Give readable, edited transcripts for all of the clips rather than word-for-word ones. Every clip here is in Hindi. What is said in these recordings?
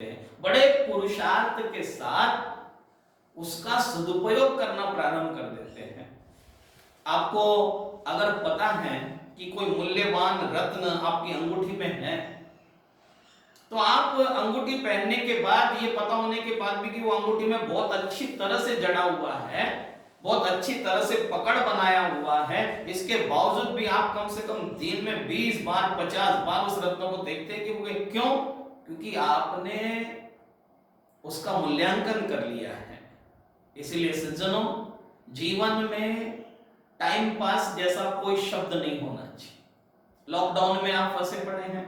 बड़े पुरुषार्थ के साथ उसका सदुपयोग करना प्रारंभ कर देते हैं। आपको अगर पता है कि कोई मूल्यवान रत्न आपकी अंगूठी में है, तो आप अंगूठी पहनने के बाद, ये पता होने के बाद भी कि वो अंगूठी में बहुत अच्छी तरह से जड़ा हुआ है, बहुत अच्छी तरह से पकड़ बनाया हुआ है, इसके बावजूद भी आप कम से कम दिन में 20 बार 50 बार उस रत्न को देखते हैं कि वो क्यों? क्योंकि आपने उसका मूल्यांकन कर लिया है। इसीलिए सज्जनों, जीवन में टाइम पास जैसा कोई शब्द नहीं होना चाहिए। लॉकडाउन में आप फंसे पड़े हैं,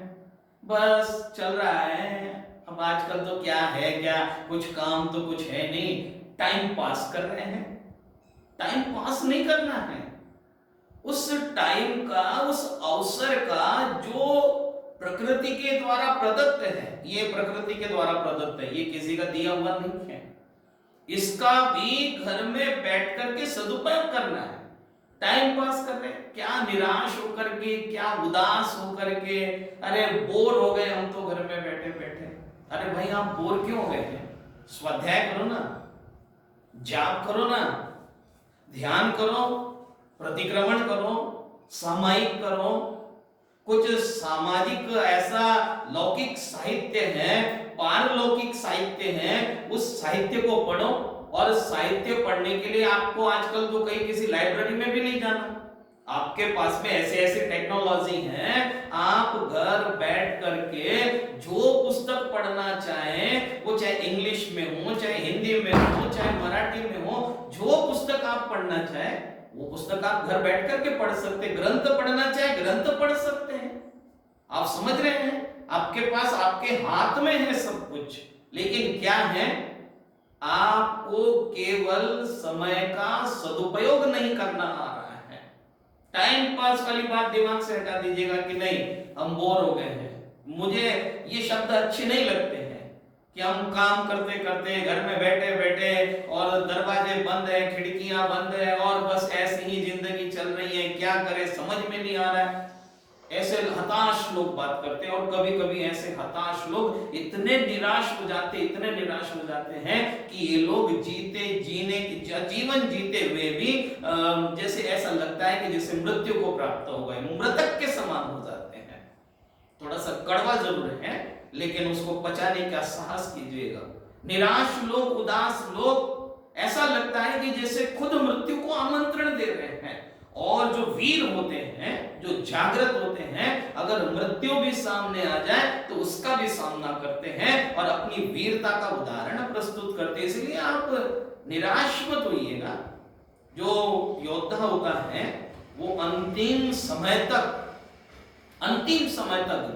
बस चल रहा है, अब आजकल तो क्या है, क्या कुछ काम तो कुछ है नहीं, टाइम पास कर रहे हैं। टाइम पास नहीं करना है, उस टाइम का, उस अवसर का जो प्रकृति के द्वारा प्रदत्त है, ये प्रकृति के द्वारा प्रदत्त है, ये किसी का दिया हुआ नहीं है, इसका भी घर में बैठ करके सदुपयोग करना है। टाइम पास कर रहे, क्या निराश होकर के, क्या उदास होकर के, अरे बोर हो गए हम तो घर में बैठे बैठे। अरे भाई, आप बोर क्यों हो गए हैं? स्वाध्याय करो ना, जाप करो ना, ध्यान करो, प्रतिक्रमण करो, सामायिक करो, कुछ सामाजिक ऐसा लौकिक साहित्य है, पारलौकिक साहित्य है, उस साहित्य को पढ़ो। और साहित्य पढ़ने के लिए आपको आजकल तो कहीं किसी लाइब्रेरी में भी नहीं जाना, आपके पास में ऐसे ऐसे टेक्नोलॉजी है, आप घर बैठ करके जो पुस्तक पढ़ना चाहें, वो चाहे इंग्लिश में हो, चाहे हिंदी में हो, चाहे मराठी में हो, जो पुस्तक आप पढ़ना चाहें वो पुस्तक आप घर बैठ करके पढ़ सकते हैं। ग्रंथ पढ़ना चाहे ग्रंथ पढ़ सकते हैं। आप समझ रहे हैं? आपके पास, आपके हाथ में है सब कुछ, लेकिन क्या है, आपको केवल समय का सदुपयोग नहीं करना आ रहा है। टाइम पास वाली बात दिमाग से हटा दीजिएगा कि नहीं हम बोर हो गए हैं, मुझे ये शब्द अच्छे नहीं लगते हैं कि हम काम करते करते घर में बैठे बैठे और दरवाजे बंद है, खिड़कियां बंद है और बस ऐसी ही जिंदगी चल रही है, क्या करें समझ में नहीं आ रहा है। ऐसे हताश लोग बात करते हैं, और कभी कभी ऐसे हताश लोग इतने निराश हो जाते, इतने निराश हो जाते हैं कि ये लोग जीवन जीते हुए भी जैसे ऐसा लगता है कि जैसे मृत्यु को प्राप्त हो गए, मृतक के समान हो जाते हैं। थोड़ा सा कड़वा जरूर है, लेकिन उसको पचाने का साहस कीजिएगा। निराश लोग, उदास लोग, ऐसा लगता है कि जैसे खुद मृत्यु को आमंत्रण दे रहे हैं। और जो वीर होते हैं, जो जागृत होते हैं, अगर मृत्यु भी सामने आ जाए तो उसका भी सामना करते हैं और अपनी वीरता का उदाहरण प्रस्तुत करते हैं। इसलिए आप निराश मत होइएगा। जो योद्धा होता है वो अंतिम समय तक,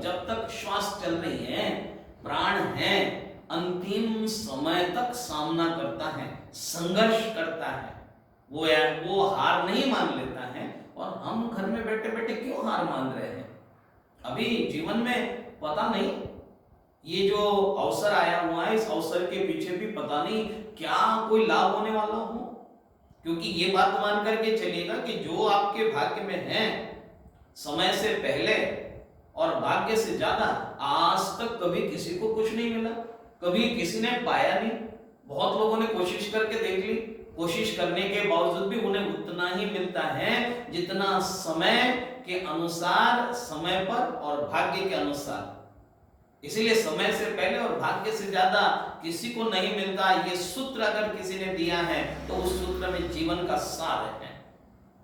जब तक श्वास चल रही है, प्राण है, अंतिम समय तक सामना करता है, संघर्ष करता है। वो हार नहीं मान लेता है। और हम घर में बैठे बैठे क्यों हार मान रहे हैं? अभी जीवन में पता नहीं, ये जो अवसर आया हुआ है, इस अवसर के पीछे भी पता नहीं क्या कोई लाभ होने वाला हो। क्योंकि ये बात मान करके चलिएगा कि जो आपके भाग्य में है, समय से पहले और भाग्य से ज्यादा आज तक कभी किसी को कुछ नहीं मिला, कभी किसी ने पाया नहीं। बहुत लोगों ने कोशिश करके देख ली, कोशिश करने के बावजूद भी उन्हें उतना ही मिलता है जितना समय के अनुसार, समय पर और भाग्य के अनुसार। इसीलिए समय से पहले और भाग्य से ज्यादा किसी को नहीं मिलता। ये सूत्र अगर किसी ने दिया है तो उस सूत्र में जीवन का सार है।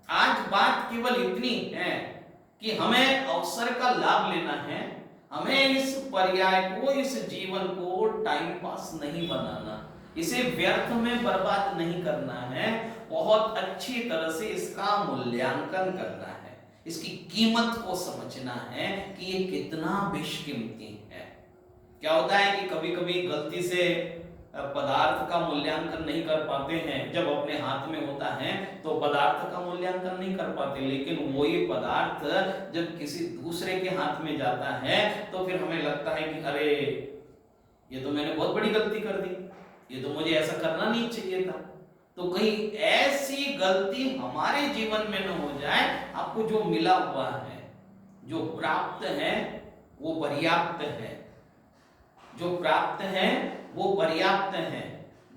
आज बात केवल इतनी है कि हमें अवसर का लाभ लेना है, हमें इस पर्याय को, इस जीवन को टाइम पास नहीं बनाना, इसे व्यर्थ में बर्बाद नहीं करना है, बहुत अच्छी तरह से इसका मूल्यांकन करना है, इसकी कीमत को समझना है कि ये कितना बेशकीमती है। क्या होता है कि कभी कभी गलती से पदार्थ का मूल्यांकन नहीं कर पाते हैं, जब अपने हाथ में होता है तो पदार्थ का मूल्यांकन नहीं कर पाते, लेकिन वही पदार्थ जब किसी दूसरे के हाथ में जाता है तो फिर हमें लगता है कि अरे ये तो मैंने बहुत बड़ी गलती कर दी, ये तो मुझे ऐसा करना नहीं चाहिए था। तो कहीं ऐसी गलती हमारे जीवन में न हो जाए। आपको जो मिला हुआ है, जो प्राप्त है, वो पर्याप्त है। जो प्राप्त है वो पर्याप्त है,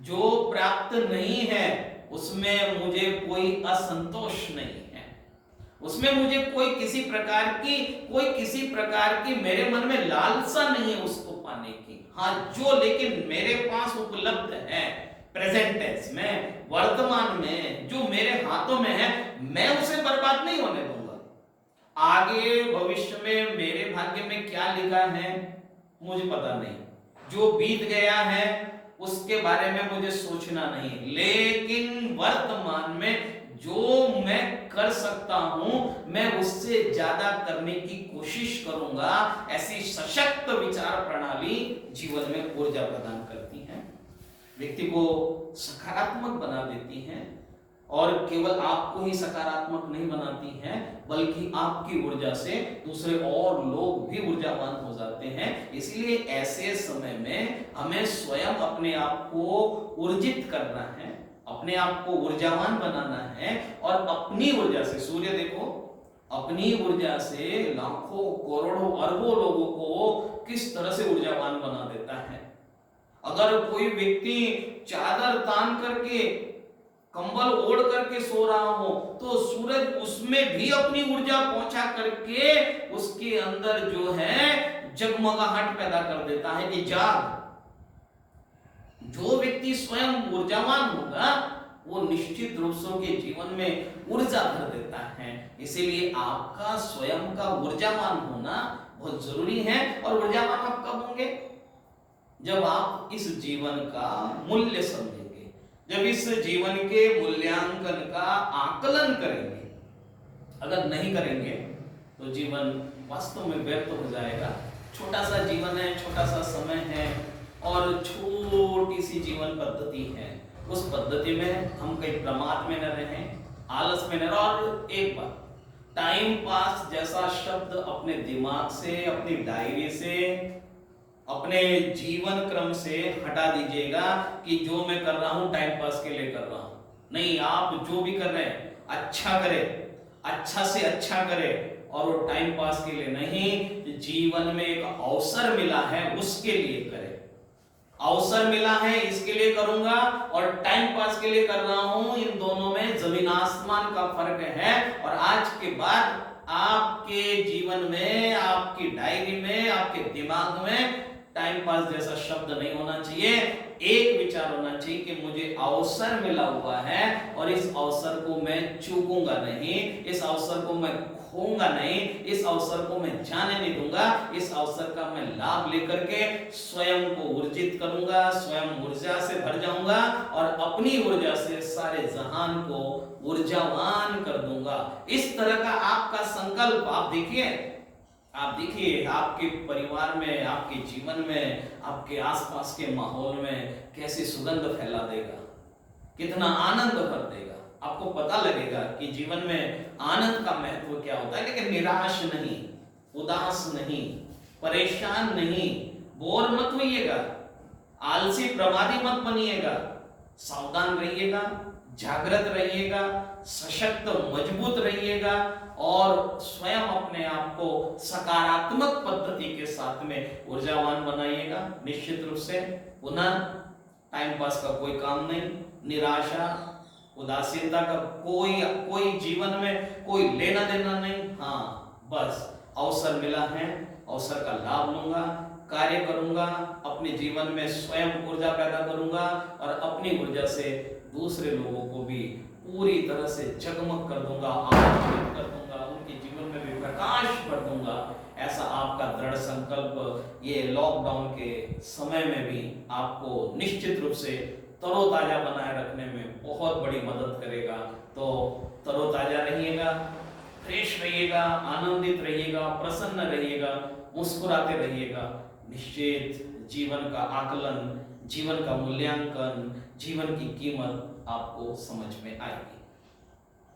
जो प्राप्त नहीं है उसमें मुझे कोई असंतोष नहीं है, उसमें मुझे कोई किसी प्रकार की मेरे मन में लालसा नहीं है उसको पाने की। हाँ, जो लेकिन मेरे पास उपलब्ध है प्रेजेंट टेंस में, वर्तमान में, जो मेरे हाथों में है, मैं उसे बर्बाद नहीं होने दूंगा। आगे भविष्य में मेरे भाग्य में क्या लिखा है मुझे पता नहीं, जो बीत गया है उसके बारे में मुझे सोचना नहीं, लेकिन वर्तमान में जो मैं कर सकता हूं मैं उससे ज्यादा करने की कोशिश करूंगा। ऐसी सशक्त विचार प्रणाली जीवन में ऊर्जा प्रदान करती है, व्यक्ति को सकारात्मक बना देती है, और केवल आपको ही सकारात्मक नहीं बनाती हैं बल्कि आपकी ऊर्जा से दूसरे और लोग भी ऊर्जावान हो जाते हैं। इसलिए ऐसे समय में हमें स्वयं अपने आप को ऊर्जित करना है, अपने आप को ऊर्जावान बनाना है, और अपनी ऊर्जा से, सूर्य देखो अपनी ऊर्जा से लाखों करोड़ों अरबों लोगों को किस तरह से ऊर्जावान बना देता है। अगर कोई व्यक्ति चादर तान करके, कंबल ओढ़ करके सो रहा हो तो सूरज उसमें भी अपनी ऊर्जा पहुंचा करके उसके अंदर जो है जगमगाहट पैदा कर देता है कि जाग। जो व्यक्ति स्वयं ऊर्जावान होगा वो निश्चित रूप से के जीवन में ऊर्जा भर देता है। इसीलिए आपका स्वयं का ऊर्जावान होना बहुत जरूरी है। और ऊर्जावान आप कब होंगे? जब आप इस जीवन का मूल्य समझेंगे, जब इस जीवन के मूल्यांकन का आकलन करेंगे। अगर नहीं करेंगे तो जीवन वास्तव में व्यर्थ हो जाएगा। छोटा सा जीवन है, छोटा सा समय है और छोटी सी जीवन पद्धति है। उस पद्धति में हम कहीं प्रमाद में न रहें, आलस में न रहें। और एक बात, टाइम पास जैसा शब्द अपने दिमाग से, अपनी डायरी से, अपने जीवन क्रम से हटा दीजिएगा कि जो मैं कर रहा हूं टाइम पास के लिए कर रहा हूं। नहीं, आप जो भी कर रहे हैं अच्छा करें, अच्छा से अच्छा करें, और वो टाइम पास के लिए नहीं, जीवन में एक अवसर मिला है उसके लिए करें। अवसर मिला है इसके लिए करूंगा और टाइम पास के लिए कर रहा हूं, इन दोनों में जमीन आसमान का फर्क है। और आज के बाद आपके जीवन में, आपकी डायरी में, आपके दिमाग में टाइम पास जैसा शब्द नहीं होना चाहिए। एक विचार होना चाहिए कि मुझे अवसर मिला हुआ है और इस अवसर को मैं चूकूंगा नहीं, इस अवसर को मैं खोऊंगा नहीं, इस अवसर को मैं जाने नहीं दूंगा। इस अवसर का मैं लाभ लेकर के स्वयं को ऊर्जित करूंगा, स्वयं ऊर्जा से भर जाऊंगा और अपनी ऊर्जा से सारे जहान को ऊर्जावान कर दूंगा। इस तरह का आपका संकल्प आप देखिए, आपके परिवार में, आपके जीवन में, आपके आसपास के माहौल में कैसी सुगंध फैला देगा, कितना आनंद भर देगा। आपको पता लगेगा कि जीवन में आनंद का महत्व क्या होता है। लेकिन निराश नहीं, उदास नहीं, परेशान नहीं, बोर मत होइएगा, आलसी प्रमादी मत बनिएगा। सावधान रहिएगा, जागृत रहिएगा, सशक्त मजबूत रहिएगा और स्वयं अपने आप को सकारात्मक पद्धति के साथ में ऊर्जावान बनाइएगा। निश्चित रूप से पुनः टाइम पास का कोई काम नहीं, निराशा उदासीनता का कोई जीवन में कोई लेना देना नहीं। हाँ, बस अवसर मिला है, अवसर का लाभ लूंगा, कार्य करूंगा, अपने जीवन में स्वयं ऊर्जा पैदा करूंगा और अपनी ऊर्जा से दूसरे लोगों को भी पूरी तरह से जगमग कर दूंगा, आनंदित कर दूंगा, उनके जीवन में भी प्रकाश भर दूंगा। ऐसा आपका दृढ़ संकल्प ये लॉकडाउन के समय में भी आपको निश्चित रूप से तरोताजा बनाए रखने में बहुत बड़ी मदद करेगा। तो तरोताजा रहिएगा, फ्रेश रहिएगा, आनंदित रहिएगा, प्रसन्न रहिएगा, मुस्कुराते रहिएगा। निश्चित जीवन का आकलन, जीवन का मूल्यांकन, जीवन की कीमत आपको समझ में आएगी।